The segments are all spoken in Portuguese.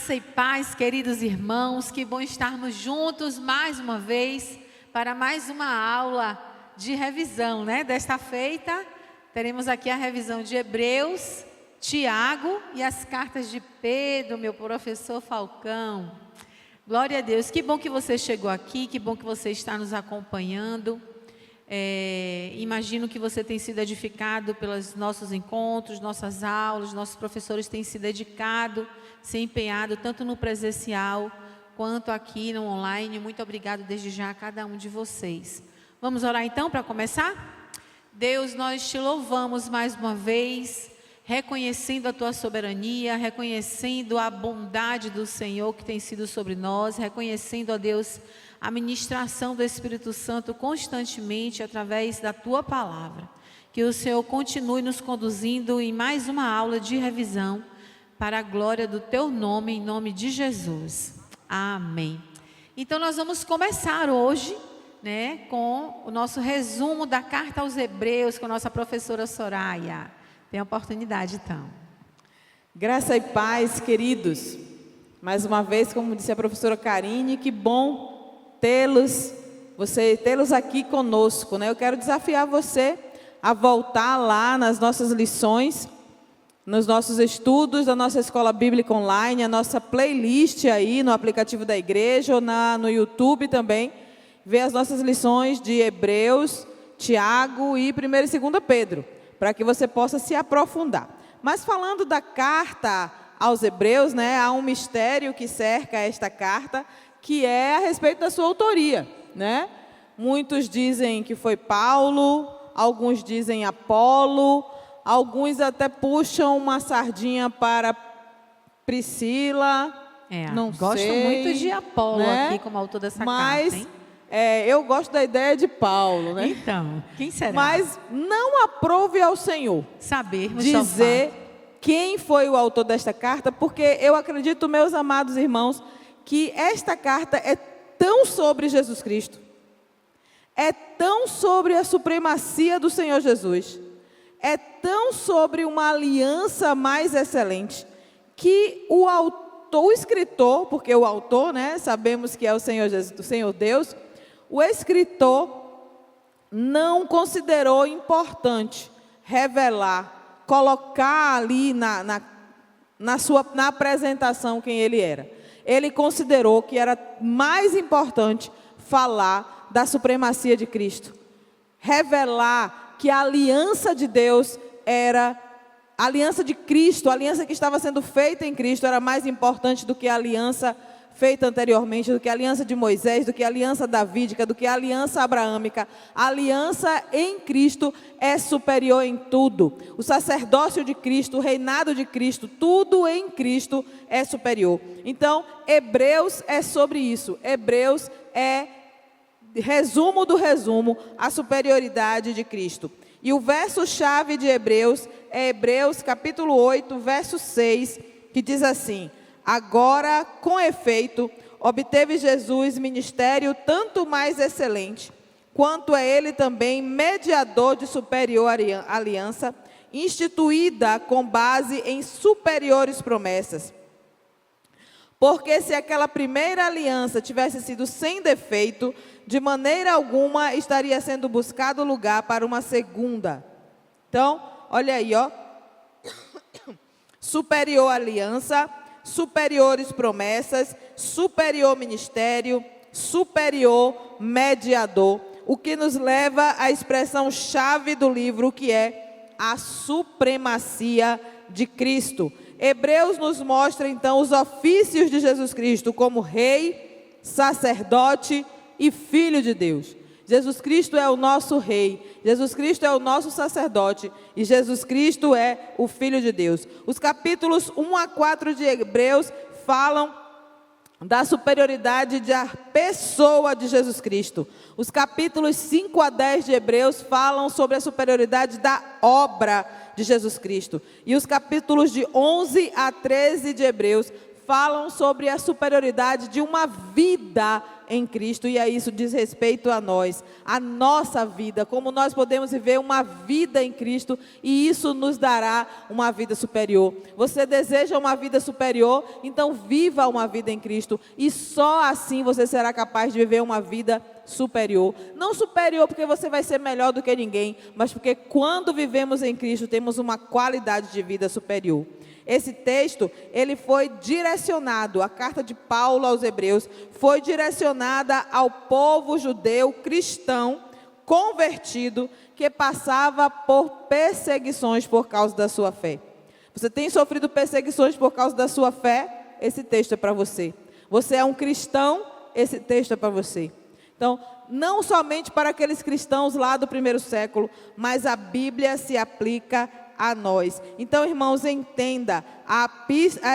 Graça e paz, queridos irmãos, que bom estarmos juntos mais uma vez para mais uma aula de revisão, né? Desta feita, teremos aqui a revisão de Hebreus, Tiago e as cartas de Pedro, meu professor Falcão. Glória a Deus, que bom que você chegou aqui, que bom que você está nos acompanhando. Imagino que você tem sido edificado pelos nossos encontros, nossas aulas, nossos professores têm se dedicado, se empenhado tanto no presencial quanto aqui no online. Muito obrigado desde já a cada um de vocês. Vamos orar então para começar? Deus, nós te louvamos mais uma vez, reconhecendo a tua soberania, reconhecendo a bondade do Senhor que tem sido sobre nós, reconhecendo, ó Deus, a ministração do Espírito Santo constantemente através da tua palavra. Que o Senhor continue nos conduzindo em mais uma aula de revisão para a glória do teu nome, em nome de Jesus. Amém. Então nós vamos começar hoje, né, com o nosso resumo da carta aos Hebreus com a nossa professora Soraya. Tem a oportunidade então. Graça e paz, queridos. Mais uma vez, como disse a professora Karine, que bom tê-los aqui conosco, né? Eu quero desafiar você a voltar lá nas nossas lições, nos nossos estudos da nossa escola bíblica online, a nossa playlist aí no aplicativo da igreja ou no YouTube também, ver as nossas lições de Hebreus, Tiago e 1 e 2 Pedro, para que você possa se aprofundar. Mas falando da carta aos Hebreus, né, há um mistério que cerca esta carta, que é a respeito da sua autoria, né? Muitos dizem que foi Paulo, alguns dizem Apolo, alguns até puxam uma sardinha para Priscila, não gosto sei, muito de Apolo, né? aqui como autor dessa Mas, carta, eu gosto da ideia de Paulo, né? Então, quem será? Mas não aprove ao Senhor sabermos dizer quem foi o autor desta carta, porque eu acredito, meus amados irmãos, que esta carta é tão sobre Jesus Cristo, é tão sobre a supremacia do Senhor Jesus, é tão sobre uma aliança mais excelente, que o escritor, porque o autor, né, sabemos que é o Senhor Jesus, o Senhor Deus, o escritor não considerou importante revelar, colocar ali na apresentação quem ele era. Ele considerou que era mais importante falar da supremacia de Cristo, revelar que a aliança de Deus era a aliança de Cristo, a aliança que estava sendo feita em Cristo era mais importante do que a aliança feita anteriormente, do que a aliança de Moisés, do que a aliança davídica, do que a aliança abraâmica. A aliança em Cristo é superior em tudo. O sacerdócio de Cristo, o reinado de Cristo, tudo em Cristo é superior. Então, Hebreus é sobre isso. Hebreus é resumo do resumo, a superioridade de Cristo. E o verso-chave de Hebreus é Hebreus capítulo 8, verso 6, que diz assim: agora, com efeito, obteve Jesus ministério tanto mais excelente, quanto é ele também mediador de superior aliança, instituída com base em superiores promessas. Porque se aquela primeira aliança tivesse sido sem defeito, de maneira alguma estaria sendo buscado lugar para uma segunda. Então, olha aí, ó. Superior aliança, superiores promessas, superior ministério, superior mediador. O que nos leva à expressão-chave do livro, que é a supremacia de Cristo. Hebreus nos mostra, então, os ofícios de Jesus Cristo como rei, sacerdote e filho de Deus. Jesus Cristo é o nosso rei, Jesus Cristo é o nosso sacerdote e Jesus Cristo é o Filho de Deus. Os capítulos 1 a 4 de Hebreus falam da superioridade da pessoa de Jesus Cristo. Os capítulos 5 a 10 de Hebreus falam sobre a superioridade da obra de Jesus Cristo. E os capítulos de 11 a 13 de Hebreus falam sobre a superioridade de uma vida em Cristo, e a isso diz respeito a nós, a nossa vida, como nós podemos viver uma vida em Cristo, e isso nos dará uma vida superior. Você deseja uma vida superior? Então viva uma vida em Cristo, e só assim você será capaz de viver uma vida superior. Não superior porque você vai ser melhor do que ninguém, mas porque quando vivemos em Cristo temos uma qualidade de vida superior. Esse texto, ele foi direcionado, a carta de Paulo aos Hebreus, foi direcionada ao povo judeu cristão, convertido, que passava por perseguições por causa da sua fé. Você tem sofrido perseguições por causa da sua fé? Esse texto é para você. Você é um cristão? Esse texto é para você. Então, não somente para aqueles cristãos lá do primeiro século, mas a Bíblia se aplica a nós. Então, irmãos, entenda, a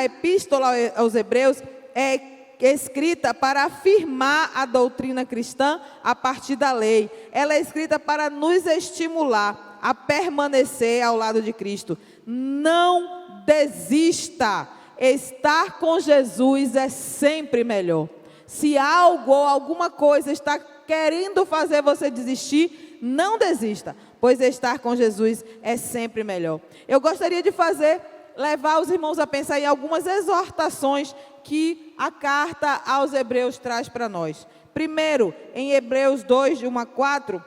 epístola aos Hebreus é escrita para afirmar a doutrina cristã a partir da lei. Ela é escrita para nos estimular a permanecer ao lado de Cristo. Não desista. Estar com Jesus é sempre melhor. Se algo ou alguma coisa está querendo fazer você desistir, não desista, pois estar com Jesus é sempre melhor. Eu gostaria de levar os irmãos a pensar em algumas exortações que a carta aos Hebreus traz para nós. Primeiro, em Hebreus 2, de 1 a 4,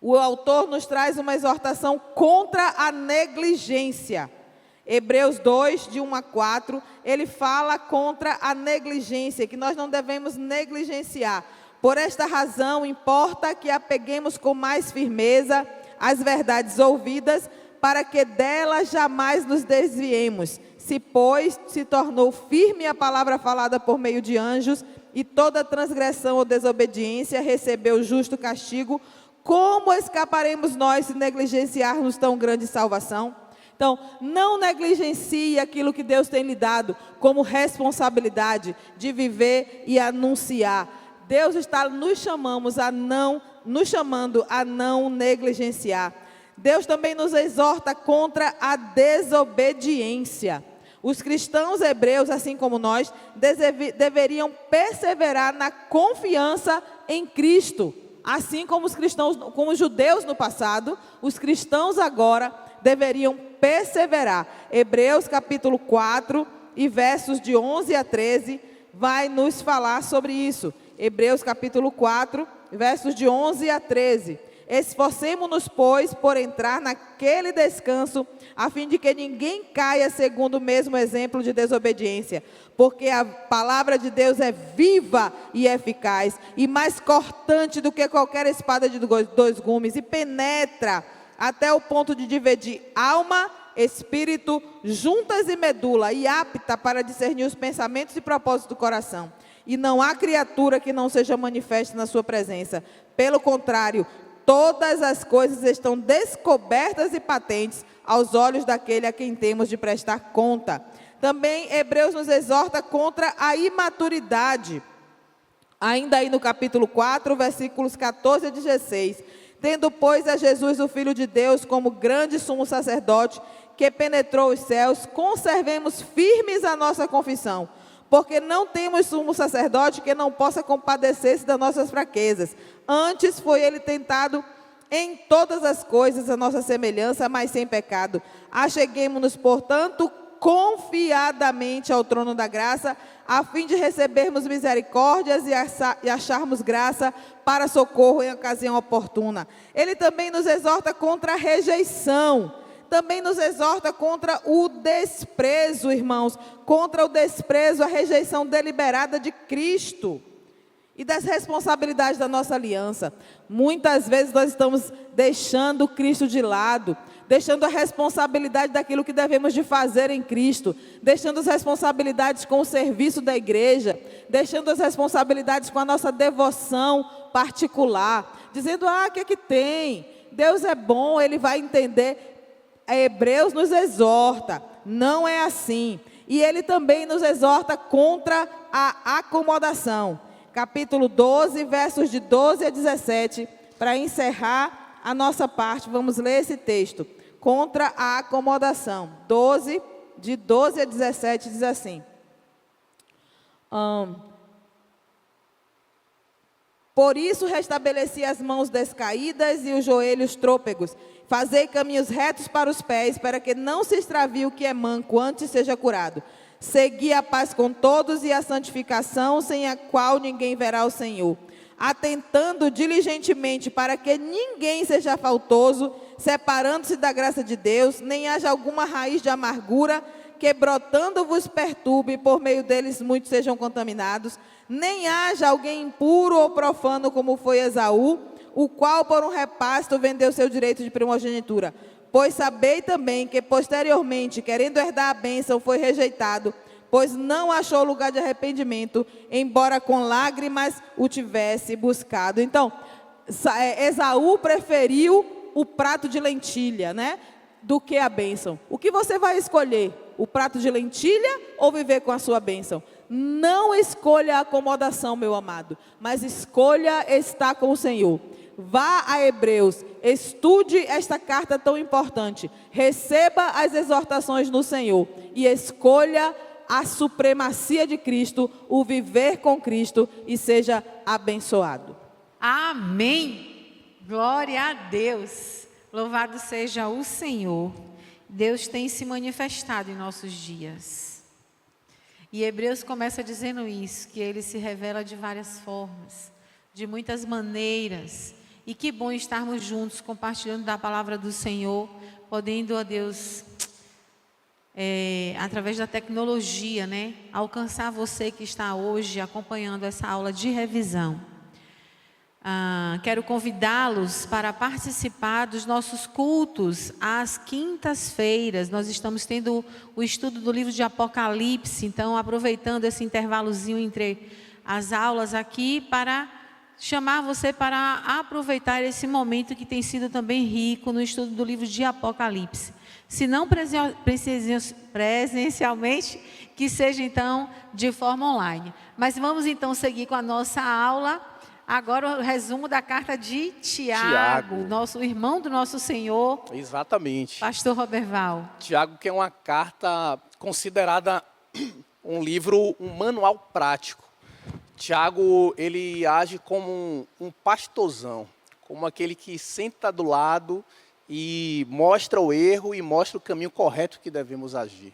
o autor nos traz uma exortação contra a negligência. Hebreus 2, de 1 a 4, ele fala contra a negligência, que nós não devemos negligenciar. Por esta razão, importa que apeguemos com mais firmeza as verdades ouvidas, para que delas jamais nos desviemos. Se, pois, se tornou firme a palavra falada por meio de anjos, e toda transgressão ou desobediência recebeu justo castigo, como escaparemos nós se negligenciarmos tão grande salvação? Então, não negligencie aquilo que Deus tem lhe dado como responsabilidade de viver e anunciar. Deus está nos chamando a não negligenciar. Deus também nos exorta contra a desobediência. Os cristãos hebreus, assim como nós, deveriam perseverar na confiança em Cristo. Assim como como os judeus no passado, os cristãos agora deveriam perseverar. Hebreus capítulo 4 e versos de 11 a 13 vai nos falar sobre isso. Hebreus capítulo 4, versos de 11 a 13. Esforcemo-nos, pois, por entrar naquele descanso, a fim de que ninguém caia segundo o mesmo exemplo de desobediência. Porque a palavra de Deus é viva e eficaz, e mais cortante do que qualquer espada de dois gumes, e penetra até o ponto de dividir alma, espírito, juntas e medula, e apta para discernir os pensamentos e propósitos do coração. E não há criatura que não seja manifesta na sua presença. Pelo contrário, todas as coisas estão descobertas e patentes aos olhos daquele a quem temos de prestar conta. Também Hebreus nos exorta contra a imaturidade. Ainda aí no capítulo 4, versículos 14 a 16. Tendo, pois, a Jesus, o Filho de Deus, como grande sumo sacerdote, que penetrou os céus, conservemos firmes a nossa confissão. Porque não temos sumo sacerdote que não possa compadecer-se das nossas fraquezas. Antes foi ele tentado em todas as coisas a nossa semelhança, mas sem pecado. Acheguemo-nos, portanto, confiadamente ao trono da graça, a fim de recebermos misericórdias e acharmos graça para socorro em ocasião oportuna. Ele também nos exorta contra a rejeição. Também nos exorta contra o desprezo, irmãos, contra o desprezo, a rejeição deliberada de Cristo e das responsabilidades da nossa aliança. Muitas vezes nós estamos deixando Cristo de lado, deixando a responsabilidade daquilo que devemos de fazer em Cristo, deixando as responsabilidades com o serviço da igreja, deixando as responsabilidades com a nossa devoção particular, dizendo, o que é que tem? Deus é bom, Ele vai entender. A Hebreus nos exorta, não é assim. E ele também nos exorta contra a acomodação. Capítulo 12, versos de 12 a 17. Para encerrar a nossa parte, vamos ler esse texto. Contra a acomodação. 12, de 12 a 17, diz assim. Por isso restabeleci as mãos descaídas e os joelhos trôpegos. Fazei caminhos retos para os pés, para que não se extravie o que é manco, antes seja curado. Segui a paz com todos e a santificação, sem a qual ninguém verá o Senhor. Atentando diligentemente para que ninguém seja faltoso, separando-se da graça de Deus, nem haja alguma raiz de amargura, que brotando vos perturbe, e por meio deles muitos sejam contaminados, nem haja alguém impuro ou profano, como foi Esaú, o qual por um repasto vendeu seu direito de primogenitura. Pois sabei também que posteriormente, querendo herdar a bênção, foi rejeitado, pois não achou lugar de arrependimento, embora com lágrimas o tivesse buscado. Então, Esaú preferiu o prato de lentilha, né, do que a bênção. O que você vai escolher? O prato de lentilha ou viver com a sua bênção? Não escolha a acomodação, meu amado, mas escolha estar com o Senhor. Vá a Hebreus, estude esta carta tão importante, receba as exortações no Senhor e escolha a supremacia de Cristo, o viver com Cristo, e seja abençoado. Amém. Glória a Deus. Louvado seja o Senhor. Deus tem se manifestado em nossos dias. E Hebreus começa dizendo isso, que Ele se revela de várias formas, de muitas maneiras. E que bom estarmos juntos, compartilhando da palavra do Senhor, podendo, ó Deus, através da tecnologia, né, alcançar você que está hoje acompanhando essa aula de revisão. Quero convidá-los para participar dos nossos cultos às quintas-feiras. Nós estamos tendo o estudo do livro de Apocalipse, então aproveitando esse intervalozinho entre as aulas aqui para chamar você para aproveitar esse momento que tem sido também rico no estudo do livro de Apocalipse. Se não presencialmente, que seja então de forma online. Mas vamos então seguir com a nossa aula. Agora o resumo da carta de Tiago, nosso irmão do nosso Senhor. Exatamente. Pastor Roberval. Tiago, que é uma carta considerada um livro, um manual prático. Tiago, ele age como um pastorzão, como aquele que senta do lado e mostra o erro e mostra o caminho correto que devemos agir.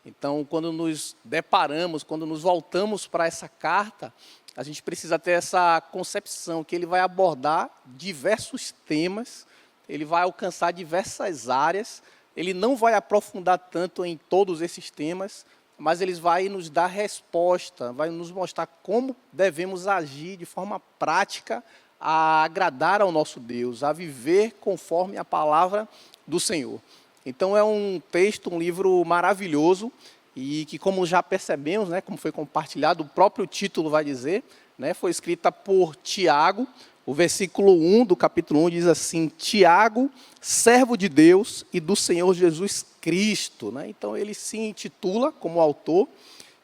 Então, quando nos deparamos, quando nos voltamos para essa carta, a gente precisa ter essa concepção que ele vai abordar diversos temas, ele vai alcançar diversas áreas, ele não vai aprofundar tanto em todos esses temas, mas ele vai nos dar resposta, vai nos mostrar como devemos agir de forma prática a agradar ao nosso Deus, a viver conforme a palavra do Senhor. Então é um texto, um livro maravilhoso e que, como já percebemos, né, como foi compartilhado, o próprio título vai dizer, né, foi escrita por Tiago. O versículo 1 do capítulo 1 diz assim: Tiago, servo de Deus e do Senhor Jesus Cristo. Né? Então ele se intitula como autor,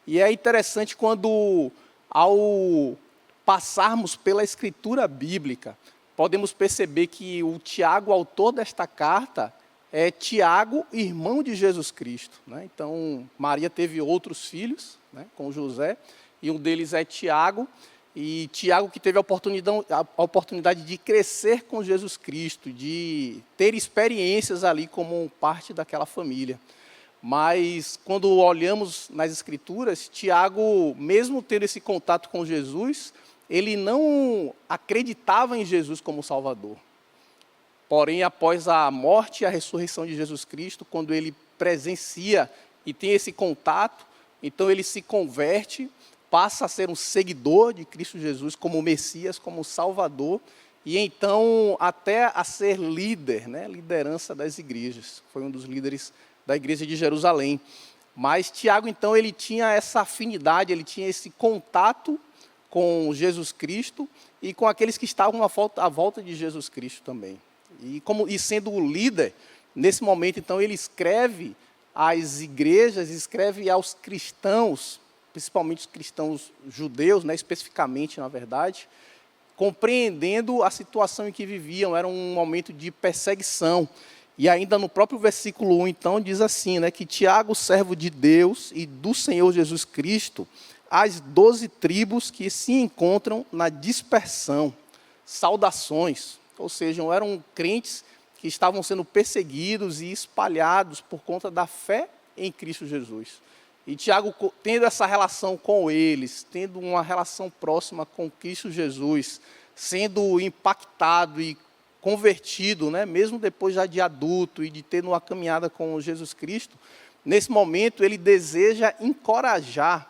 e é interessante quando, ao passarmos pela escritura bíblica, podemos perceber que o Tiago, autor desta carta, é Tiago, irmão de Jesus Cristo. Né? Então Maria teve outros filhos, né, com José, e um deles é Tiago. E Tiago, que teve a oportunidade de crescer com Jesus Cristo, de ter experiências ali como parte daquela família. Mas, quando olhamos nas Escrituras, Tiago, mesmo tendo esse contato com Jesus, ele não acreditava em Jesus como Salvador. Porém, após a morte e a ressurreição de Jesus Cristo, quando ele presencia e tem esse contato, então ele se converte, passa a ser um seguidor de Cristo Jesus como Messias, como Salvador, e então até a ser líder, né, liderança das igrejas. Foi um dos líderes da igreja de Jerusalém. Mas Tiago, então, ele tinha essa afinidade, ele tinha esse contato com Jesus Cristo e com aqueles que estavam à volta de Jesus Cristo também. E sendo o líder, nesse momento, então, ele escreve às igrejas, escreve aos cristãos, principalmente os cristãos judeus, né, especificamente, na verdade, compreendendo a situação em que viviam. Era um momento de perseguição. E ainda no próprio versículo 1, então, diz assim, né, que Tiago, servo de Deus e do Senhor Jesus Cristo, às 12 tribos que se encontram na dispersão. Saudações, ou seja, eram crentes que estavam sendo perseguidos e espalhados por conta da fé em Cristo Jesus. E Tiago, tendo essa relação com eles, tendo uma relação próxima com Cristo Jesus, sendo impactado e convertido, né, mesmo depois já de adulto e de ter uma caminhada com Jesus Cristo, nesse momento ele deseja encorajar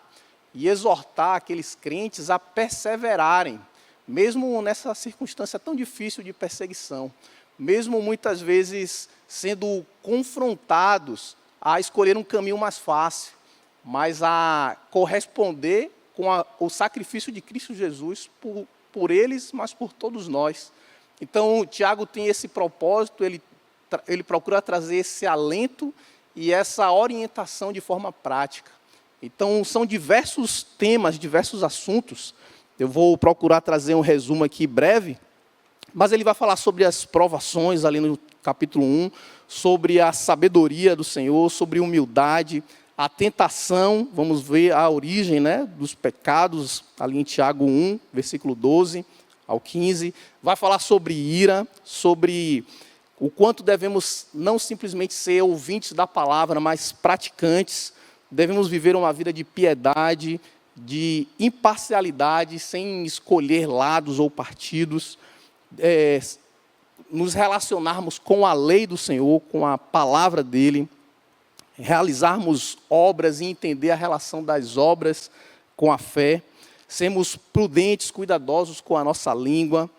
e exortar aqueles crentes a perseverarem, mesmo nessa circunstância tão difícil de perseguição, mesmo muitas vezes sendo confrontados a escolher um caminho mais fácil, mas a corresponder com o sacrifício de Cristo Jesus por eles, mas por todos nós. Então, Tiago tem esse propósito, ele procura trazer esse alento e essa orientação de forma prática. Então, são diversos temas, diversos assuntos. Eu vou procurar trazer um resumo aqui breve, mas ele vai falar sobre as provações, ali no capítulo 1, sobre a sabedoria do Senhor, sobre humildade, a tentação, vamos ver a origem, né, dos pecados, ali em Tiago 1, versículo 12 ao 15. Vai falar sobre ira, sobre o quanto devemos não simplesmente ser ouvintes da palavra, mas praticantes. Devemos viver uma vida de piedade, de imparcialidade, sem escolher lados ou partidos. Nos relacionarmos com a lei do Senhor, com a palavra dele, realizarmos obras e entender a relação das obras com a fé, sermos prudentes, cuidadosos com a nossa língua,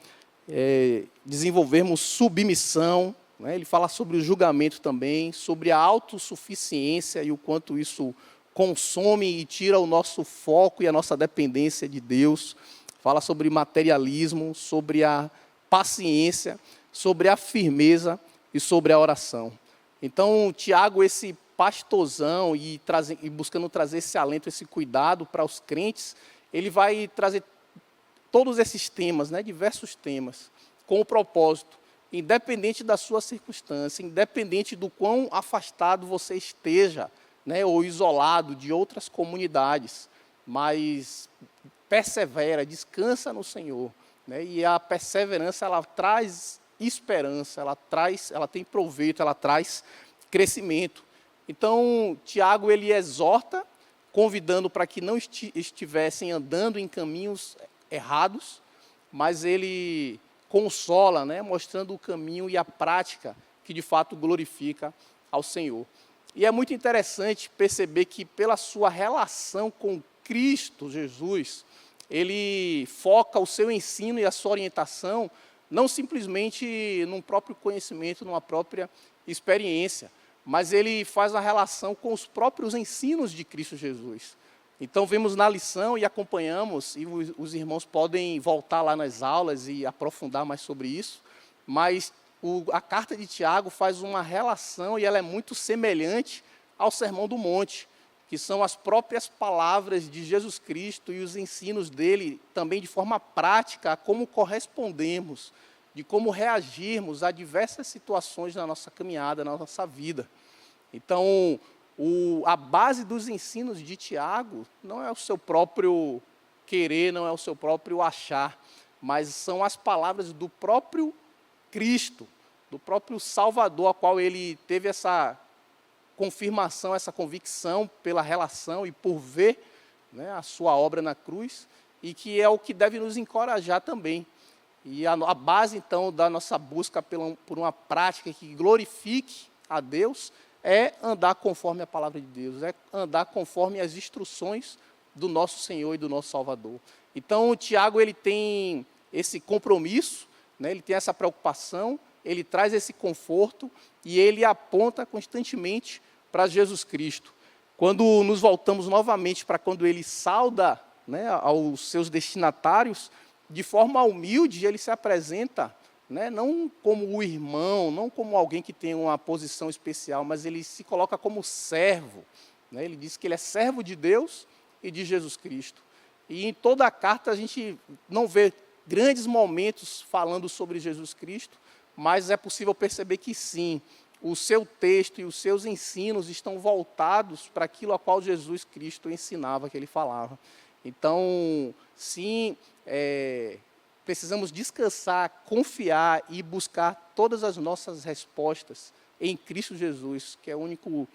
desenvolvermos submissão, né? Ele fala sobre o julgamento também, sobre a autossuficiência e o quanto isso consome e tira o nosso foco e a nossa dependência de Deus. Fala sobre materialismo, sobre a paciência, sobre a firmeza e sobre a oração. Então, Tiago, esse pastorzão e buscando trazer esse alento, esse cuidado para os crentes, ele vai trazer todos esses temas, né, diversos temas, com o propósito, independente da sua circunstância, independente do quão afastado você esteja, né, ou isolado de outras comunidades, mas persevera, descansa no Senhor, né, e a perseverança, ela traz esperança, ela tem proveito, ela traz crescimento. Então, Tiago, ele exorta, convidando para que não estivessem andando em caminhos errados, mas ele consola, né, mostrando o caminho e a prática que de fato glorifica ao Senhor. E é muito interessante perceber que pela sua relação com Cristo Jesus, ele foca o seu ensino e a sua orientação não simplesmente num próprio conhecimento, numa própria experiência, mas ele faz a relação com os próprios ensinos de Cristo Jesus. Então, vemos na lição e acompanhamos, e os irmãos podem voltar lá nas aulas e aprofundar mais sobre isso, mas a carta de Tiago faz uma relação e ela é muito semelhante ao Sermão do Monte, que são as próprias palavras de Jesus Cristo e os ensinos dele, também de forma prática, a como correspondemos, de como reagirmos a diversas situações na nossa caminhada, na nossa vida. Então, a base dos ensinos de Tiago não é o seu próprio querer, não é o seu próprio achar, mas são as palavras do próprio Cristo, do próprio Salvador, a qual ele teve essa confirmação, essa convicção pela relação e por ver, né, a sua obra na cruz, e que é o que deve nos encorajar também. E a base, então, da nossa busca por uma prática que glorifique a Deus é andar conforme a palavra de Deus, é andar conforme as instruções do nosso Senhor e do nosso Salvador. Então, o Tiago, ele tem esse compromisso, né, ele tem essa preocupação, ele traz esse conforto e ele aponta constantemente para Jesus Cristo. Quando nos voltamos novamente para quando ele sauda, né, aos seus destinatários, de forma humilde ele se apresenta, né, não como o irmão, não como alguém que tem uma posição especial, mas ele se coloca como servo, né, ele diz que ele é servo de Deus e de Jesus Cristo. E em toda a carta a gente não vê grandes momentos falando sobre Jesus Cristo, mas é possível perceber que sim, o seu texto e os seus ensinos estão voltados para aquilo a qual Jesus Cristo ensinava, que ele falava. Então, sim, precisamos descansar, confiar e buscar todas as nossas respostas em Cristo Jesus, que é o único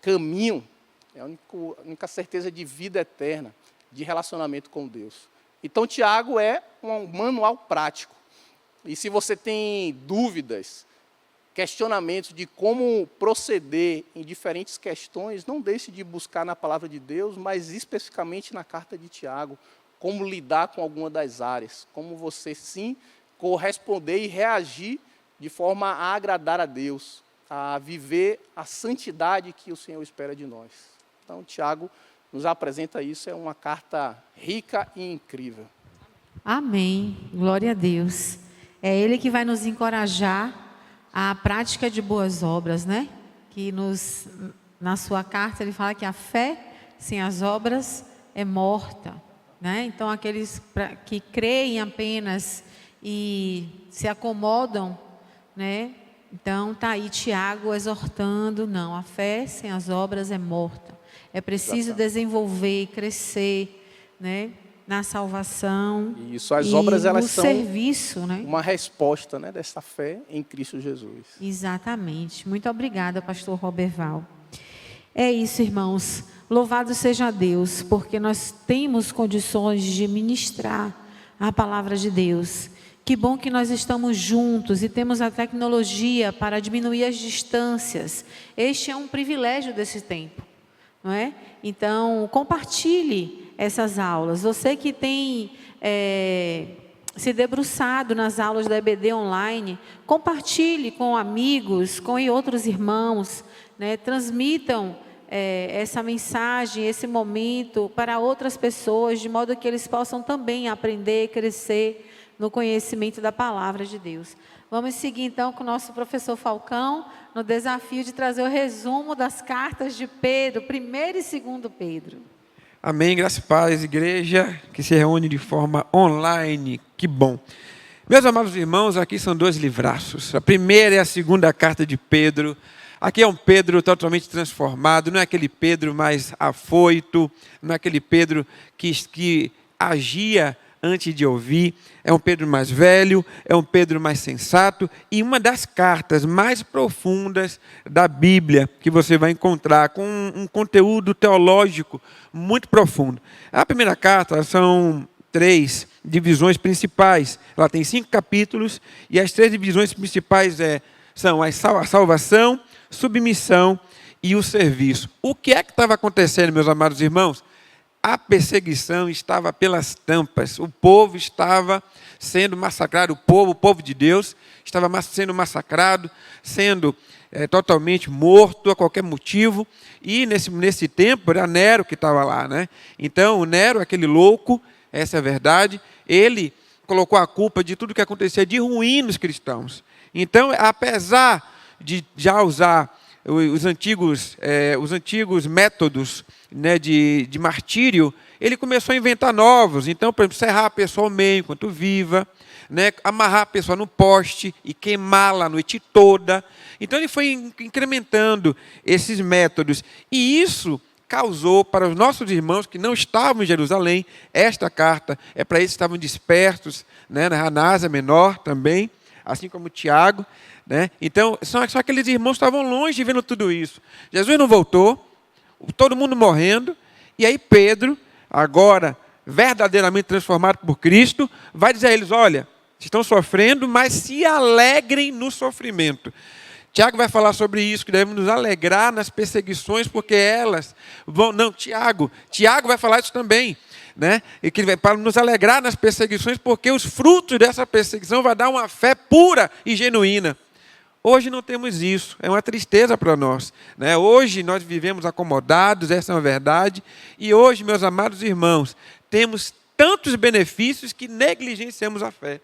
caminho, é a única certeza de vida eterna, de relacionamento com Deus. Então, Tiago é um manual prático. E se você tem dúvidas, questionamentos de como proceder em diferentes questões, não deixe de buscar na palavra de Deus, mas especificamente na carta de Tiago, como lidar com alguma das áreas, como você, sim, corresponder e reagir de forma a agradar a Deus, a viver a santidade que o Senhor espera de nós. Então, Tiago nos apresenta isso, é uma carta rica e incrível. Amém. Glória a Deus. É Ele que vai nos encorajar à prática de boas obras, né? Que na sua carta ele fala que a fé sem as obras é morta, né? Então, aqueles que creem apenas e se acomodam, né? Então, está aí Tiago exortando, não, a fé sem as obras é morta. É preciso desenvolver, crescer, né, na salvação. Isso, as obras, elas são serviço, né? Uma resposta, né, dessa fé em Cristo Jesus. Exatamente. Muito obrigada, pastor Roberval. É isso, irmãos. Louvado seja Deus, porque nós temos condições de ministrar a palavra de Deus. Que bom que nós estamos juntos e temos a tecnologia para diminuir as distâncias. Este é um privilégio desse tempo, não é? Então, compartilhe essas aulas. Você que tem se debruçado nas aulas da EBD online, compartilhe com amigos, com outros irmãos, né? Transmitam essa mensagem, esse momento para outras pessoas, de modo que eles possam também aprender, crescer no conhecimento da palavra de Deus. Vamos seguir então com o nosso professor Falcão, no desafio de trazer o resumo das cartas de Pedro, 1º e 2º Pedro. Amém, graça e paz, igreja que se reúne de forma online, que bom. Meus amados irmãos, aqui são 2 livraços, a primeira e a 2ª carta de Pedro. Aqui é um Pedro totalmente transformado, não é aquele Pedro mais afoito, não é aquele Pedro que agia antes de ouvir, é um Pedro mais velho, é um Pedro mais sensato, e uma das cartas mais profundas da Bíblia que você vai encontrar, com um conteúdo teológico muito profundo. A primeira carta são 3 divisões principais, ela tem 5 capítulos, e as 3 divisões principais são a salvação, submissão e o serviço. O que é que estava acontecendo, meus amados irmãos? A perseguição estava pelas tampas, o povo estava sendo massacrado, o povo de Deus estava sendo massacrado, sendo totalmente morto a qualquer motivo, e nesse tempo era Nero que estava lá, né? Então o Nero, aquele louco, essa é a verdade, ele colocou a culpa de tudo que acontecia de ruim nos cristãos. Então, apesar de já usar os antigos métodos, né, de martírio, ele começou a inventar novos. Então, por exemplo, serrar a pessoa ao meio enquanto viva, né, amarrar a pessoa no poste e queimá-la a noite toda. Então, ele foi incrementando esses métodos. E isso causou para os nossos irmãos que não estavam em Jerusalém, esta carta é para eles que estavam dispersos, né, na Ásia Menor também, assim como Tiago, né? Então, só aqueles irmãos que estavam longe vendo tudo isso. Jesus não voltou, todo mundo morrendo, e aí Pedro, agora verdadeiramente transformado por Cristo, vai dizer a eles, olha, estão sofrendo, mas se alegrem no sofrimento. Tiago vai falar sobre isso, que devemos nos alegrar nas perseguições, porque elas vão... Não, Tiago vai falar isso também, né? E que para nos alegrar nas perseguições, porque os frutos dessa perseguição vai dar uma fé pura e genuína. Hoje não temos isso, é uma tristeza para nós, né? Hoje nós vivemos acomodados, essa é uma verdade, e hoje, meus amados irmãos, temos tantos benefícios que negligenciamos a fé.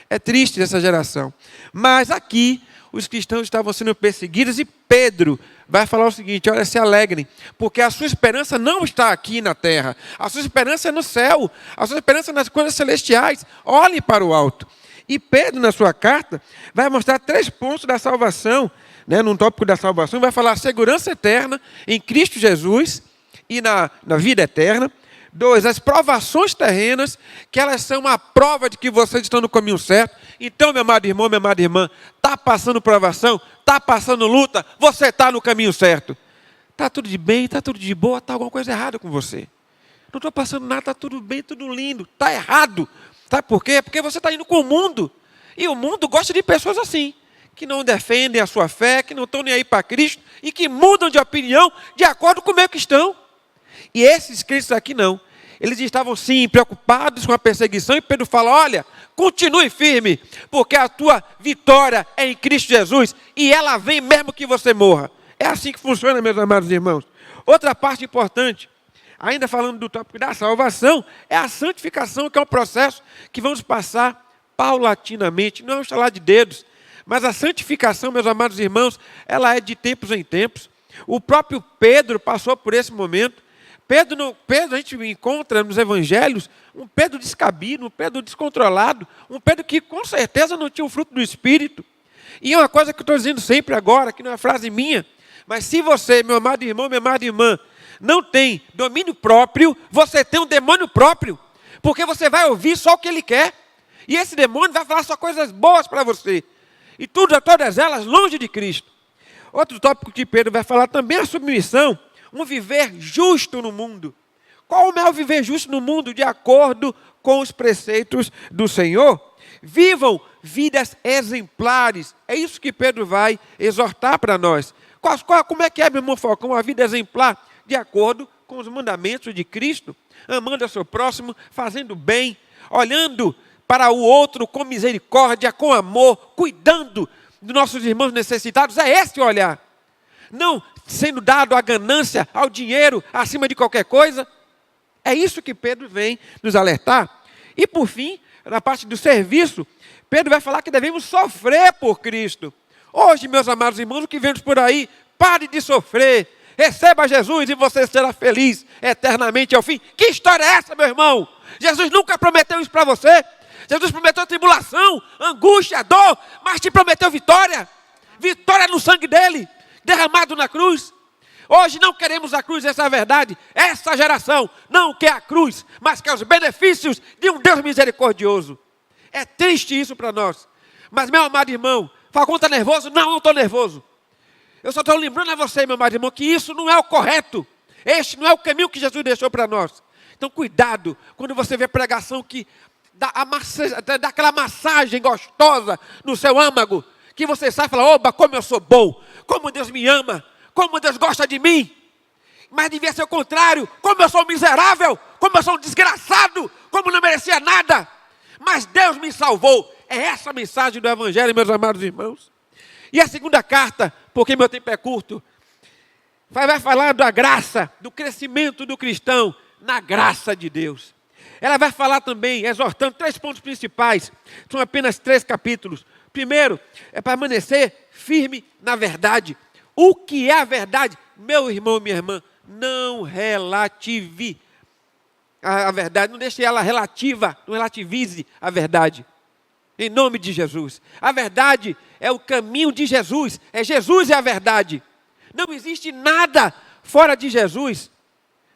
É triste essa geração. Mas aqui, os cristãos estavam sendo perseguidos, e Pedro vai falar o seguinte, olha, se alegrem, porque a sua esperança não está aqui na terra, a sua esperança é no céu, a sua esperança é nas coisas celestiais, olhem para o alto. E Pedro, na sua carta, vai mostrar 3 pontos da salvação, né? Num tópico da salvação, vai falar segurança eterna em Cristo Jesus e na vida eterna, 2, as provações terrenas, que elas são uma prova de que vocês estão no caminho certo. Então, meu amado irmão, minha amada irmã, está passando provação, está passando luta, você está no caminho certo. Está tudo de bem, está tudo de boa, está alguma coisa errada com você. Não estou passando nada, está tudo bem, tudo lindo. Está errado. Sabe por quê? Porque você está indo com o mundo. E o mundo gosta de pessoas assim, que não defendem a sua fé, que não estão nem aí para Cristo e que mudam de opinião de acordo com o meio que estão. E esses crentes aqui não. Eles estavam sim preocupados com a perseguição e Pedro fala, olha, continue firme, porque a tua vitória é em Cristo Jesus e ela vem mesmo que você morra. É assim que funciona, meus amados irmãos. Outra parte importante, ainda falando do tópico da salvação, é a santificação, que é um processo que vamos passar paulatinamente. Não vamos falar de dedos, mas a santificação, meus amados irmãos, ela é de tempos em tempos. O próprio Pedro passou por esse momento. Pedro, a gente encontra nos evangelhos um Pedro descabido, um Pedro descontrolado, um Pedro que com certeza não tinha o fruto do Espírito. E é uma coisa que eu estou dizendo sempre agora, que não é frase minha, mas se você, meu amado irmão, minha amada irmã, não tem domínio próprio, você tem um demônio próprio, porque você vai ouvir só o que ele quer, e esse demônio vai falar só coisas boas para você, e todas elas longe de Cristo. Outro tópico que Pedro vai falar também é a submissão, um viver justo no mundo. Qual é o viver justo no mundo? De acordo com os preceitos do Senhor. Vivam vidas exemplares. É isso que Pedro vai exortar para nós. Como é que é, meu irmão Falcão, uma vida exemplar? De acordo com os mandamentos de Cristo, amando ao seu próximo, fazendo bem, olhando para o outro com misericórdia, com amor, cuidando dos nossos irmãos necessitados. É esse o olhar. Não sendo dado à ganância, ao dinheiro, acima de qualquer coisa. É isso que Pedro vem nos alertar. E por fim, na parte do serviço, Pedro vai falar que devemos sofrer por Cristo. Hoje, meus amados irmãos, o que vemos por aí, pare de sofrer, receba Jesus e você será feliz eternamente ao fim. Que história é essa, meu irmão? Jesus nunca prometeu isso para você. Jesus prometeu tribulação, angústia, dor, mas te prometeu vitória. Vitória no sangue dele, derramado na cruz. Hoje não queremos a cruz, essa é a verdade. Essa geração não quer a cruz, mas quer os benefícios de um Deus misericordioso. É triste isso para nós. Mas, meu amado irmão, Falcão está nervoso? Não estou nervoso. Eu só estou lembrando a você, meu amado irmão, que isso não é o correto. Este não é o caminho que Jesus deixou para nós. Então, cuidado quando você vê pregação que dá aquela massagem gostosa no seu âmago, que você sai e fala, oba, como eu sou bom, como Deus me ama, como Deus gosta de mim. Mas devia ser o contrário, como eu sou miserável, como eu sou um desgraçado, como não merecia nada. Mas Deus me salvou. É essa a mensagem do Evangelho, meus amados irmãos. E a segunda carta, porque meu tempo é curto, vai falar da graça, do crescimento do cristão na graça de Deus. Ela vai falar também, exortando 3 pontos principais. São apenas 3 capítulos. Primeiro, é permanecer firme na verdade. O que é a verdade? Meu irmão, minha irmã, não relative a verdade. Não deixe ela relativa, não relativize a verdade. Em nome de Jesus. A verdade é o caminho de Jesus. Jesus é a verdade. Não existe nada fora de Jesus.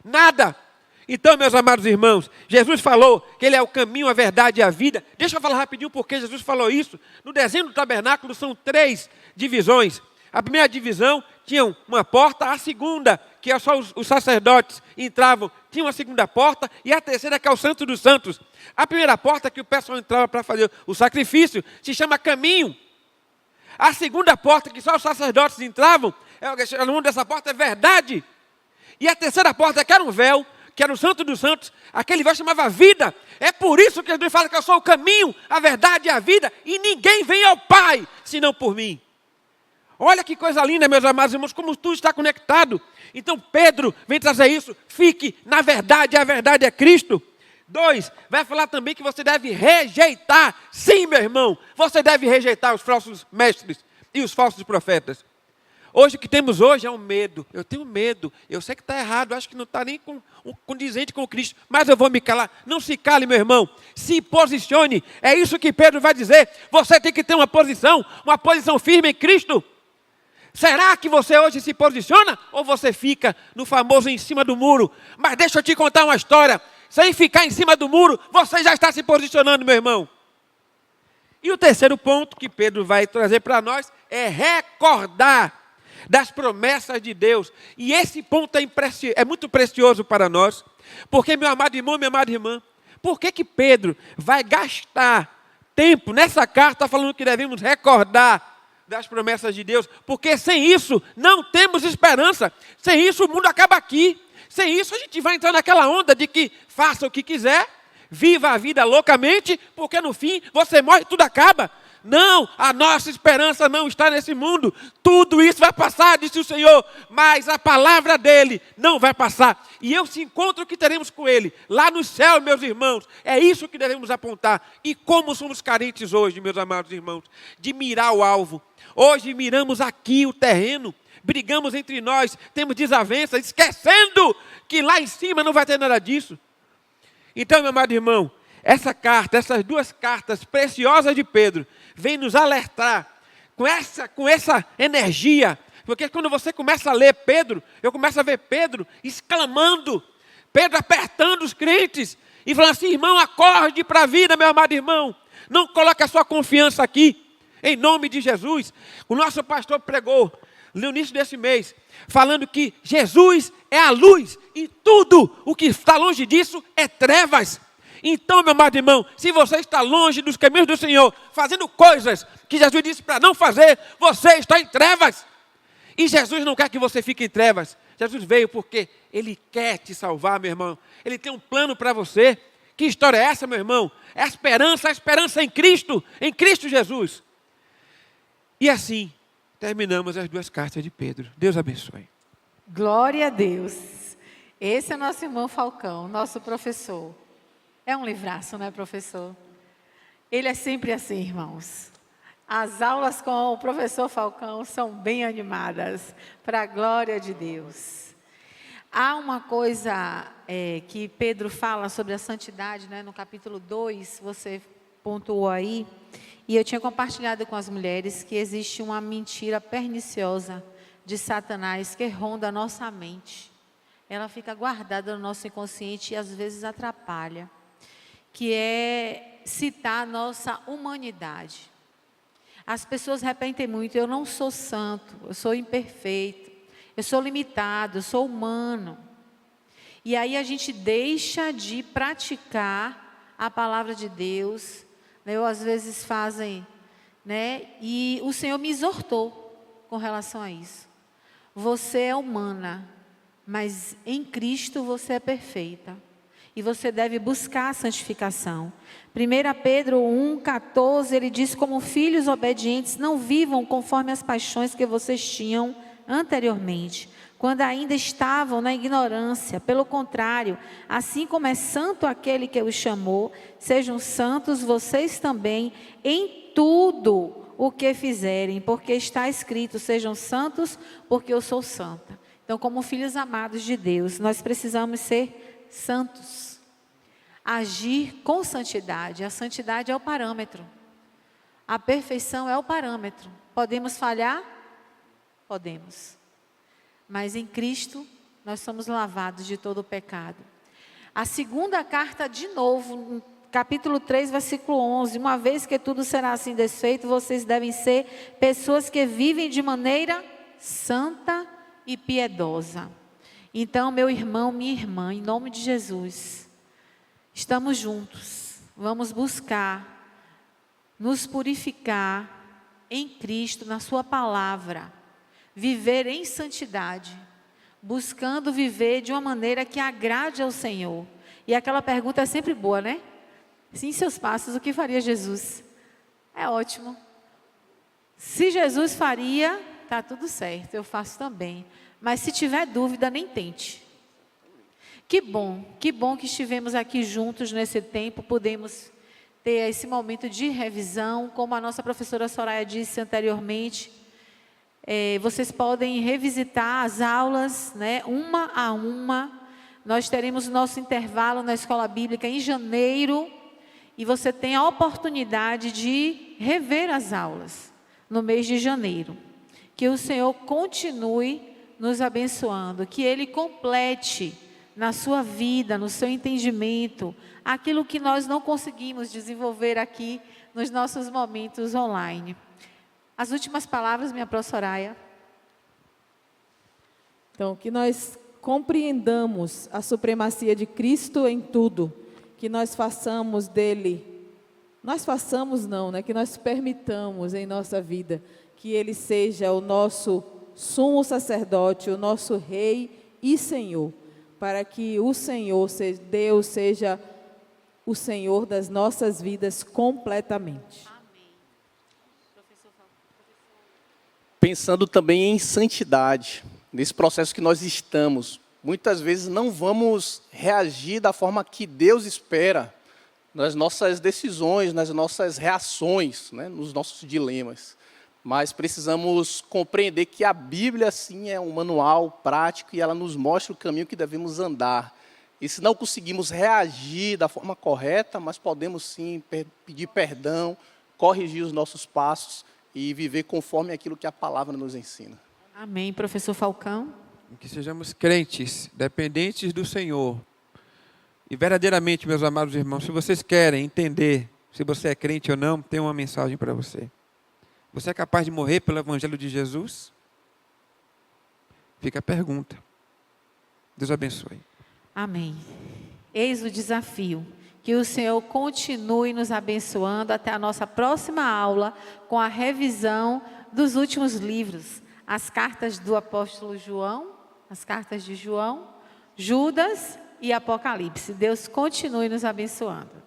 Nada. Então, meus amados irmãos, Jesus falou que Ele é o caminho, a verdade e a vida. Deixa eu falar rapidinho porque Jesus falou isso. No desenho do tabernáculo são 3 divisões. A primeira divisão tinha uma porta, a segunda, que é só os sacerdotes entravam, tinha uma segunda porta, e a terceira, que é o Santo dos Santos. A primeira porta, que o pessoal entrava para fazer o sacrifício, se chama caminho. A segunda porta, que só os sacerdotes entravam, o nome dessa porta é verdade. E a terceira porta, que era um véu, que era o Santo dos Santos, aquele véu chamava vida. É por isso que Jesus fala que eu sou o caminho, a verdade e a vida, e ninguém vem ao Pai, senão por mim. Olha que coisa linda, meus amados irmãos, como tudo está conectado. Então Pedro vem trazer isso, fique na verdade, a verdade é Cristo. 2, vai falar também que você deve rejeitar, sim, meu irmão, você deve rejeitar os falsos mestres e os falsos profetas. Hoje, o que temos hoje é um medo. Eu tenho medo. Eu sei que está errado. Acho que não está nem condizente com Cristo. Mas eu vou me calar. Não se cale, meu irmão. Se posicione. É isso que Pedro vai dizer. Você tem que ter uma posição firme em Cristo. Será que você hoje se posiciona ou você fica no famoso em cima do muro? Mas deixa eu te contar uma história. Sem ficar em cima do muro, você já está se posicionando, meu irmão. E o terceiro ponto que Pedro vai trazer para nós é recordar das promessas de Deus. E esse ponto é muito precioso para nós. Porque, meu amado irmão, minha amada irmã, por que Pedro vai gastar tempo nessa carta falando que devemos recordar das promessas de Deus? Porque sem isso não temos esperança. Sem isso o mundo acaba aqui. Sem isso a gente vai entrar naquela onda de que faça o que quiser, viva a vida loucamente, porque no fim você morre e tudo acaba. Não, a nossa esperança não está nesse mundo. Tudo isso vai passar, disse o Senhor, mas a palavra dele não vai passar. E esse encontro que teremos com ele, lá no céu, meus irmãos, é isso que devemos apontar. E como somos carentes hoje, meus amados irmãos, de mirar o alvo. Hoje miramos aqui o terreno, brigamos entre nós, temos desavenças, esquecendo que lá em cima não vai ter nada disso. Então, meu amado irmão, essa carta, essas duas cartas preciosas de Pedro, vem nos alertar com essa energia. Porque quando você começa a ler Pedro, eu começo a ver Pedro exclamando, Pedro apertando os crentes e falando assim: irmão, acorde para a vida, meu amado irmão. Não coloque a sua confiança aqui, em nome de Jesus. O nosso pastor pregou no início desse mês, falando que Jesus é a luz e tudo o que está longe disso é trevas. Então, meu amado irmão, se você está longe dos caminhos do Senhor, fazendo coisas que Jesus disse para não fazer, você está em trevas. E Jesus não quer que você fique em trevas. Jesus veio porque Ele quer te salvar, meu irmão. Ele tem um plano para você. Que história é essa, meu irmão? É a esperança em Cristo Jesus. E assim, terminamos as duas cartas de Pedro. Deus abençoe. Glória a Deus. Esse é nosso irmão Falcão, nosso professor. É um livraço, não é, professor? Ele é sempre assim, irmãos. As aulas com o professor Falcão são bem animadas, para a glória de Deus. Há uma coisa que Pedro fala sobre a santidade, né? No capítulo 2, você pontuou aí, e eu tinha compartilhado com as mulheres que existe uma mentira perniciosa de Satanás que ronda a nossa mente. Ela fica guardada no nosso inconsciente e às vezes atrapalha, que é citar a nossa humanidade. As pessoas repetem muito: eu não sou santo, eu sou imperfeito, eu sou limitado, eu sou humano. E aí a gente deixa de praticar a palavra de Deus, né? Ou às vezes fazem, né? E o Senhor me exortou com relação a isso. Você é humana, mas em Cristo você é perfeita. E você deve buscar a santificação. 1 Pedro 1,14, ele diz: como filhos obedientes, não vivam conforme as paixões que vocês tinham anteriormente, quando ainda estavam na ignorância. Pelo contrário, assim como é santo aquele que os chamou, sejam santos vocês também em tudo o que fizerem, porque está escrito: sejam santos, porque eu sou santa. Então, como filhos amados de Deus, nós precisamos ser santos. Agir com santidade. A santidade é o parâmetro. A perfeição é o parâmetro. Podemos falhar? Podemos. Mas em Cristo, nós somos lavados de todo o pecado. A segunda carta, de novo, no capítulo 3, versículo 11. Uma vez que tudo será assim desfeito, vocês devem ser pessoas que vivem de maneira santa e piedosa. Então, meu irmão, minha irmã, em nome de Jesus, estamos juntos. Vamos buscar nos purificar em Cristo, na sua palavra, viver em santidade, buscando viver de uma maneira que agrade ao Senhor. E aquela pergunta é sempre boa, né? Se em seus passos, o que faria Jesus? É ótimo. Se Jesus faria, está tudo certo, eu faço também. Mas se tiver dúvida, nem tente. Que bom que estivemos aqui juntos nesse tempo, podemos ter esse momento de revisão, como a nossa professora Soraya disse anteriormente. Vocês podem revisitar as aulas, né, uma a uma. Nós teremos o nosso intervalo na Escola Bíblica em janeiro, e você tem a oportunidade de rever as aulas no mês de janeiro. Que o Senhor continue nos abençoando, que Ele complete na sua vida, no seu entendimento, aquilo que nós não conseguimos desenvolver aqui nos nossos momentos online. As últimas palavras, minha professora Soraya. Então, que nós compreendamos a supremacia de Cristo em tudo, que nós façamos dele, que nós permitamos em nossa vida que ele seja o nosso sumo sacerdote, o nosso rei e Senhor, para que o Senhor, Deus, seja o Senhor das nossas vidas completamente. Pensando também em santidade, nesse processo que nós estamos, muitas vezes não vamos reagir da forma que Deus espera, nas nossas decisões, nas nossas reações, né, nos nossos dilemas. Mas precisamos compreender que a Bíblia, sim, é um manual prático e ela nos mostra o caminho que devemos andar. E se não conseguimos reagir da forma correta, mas podemos, sim, pedir perdão, corrigir os nossos passos e viver conforme aquilo que a palavra nos ensina. Amém. Professor Falcão. Que sejamos crentes, dependentes do Senhor. E verdadeiramente, meus amados irmãos, se vocês querem entender se você é crente ou não, tem uma mensagem para você. Você é capaz de morrer pelo Evangelho de Jesus? Fica a pergunta. Deus abençoe. Amém. Eis o desafio. Que o Senhor continue nos abençoando até a nossa próxima aula com a revisão dos últimos livros. As cartas do apóstolo João, as cartas de João, Judas e Apocalipse. Deus continue nos abençoando.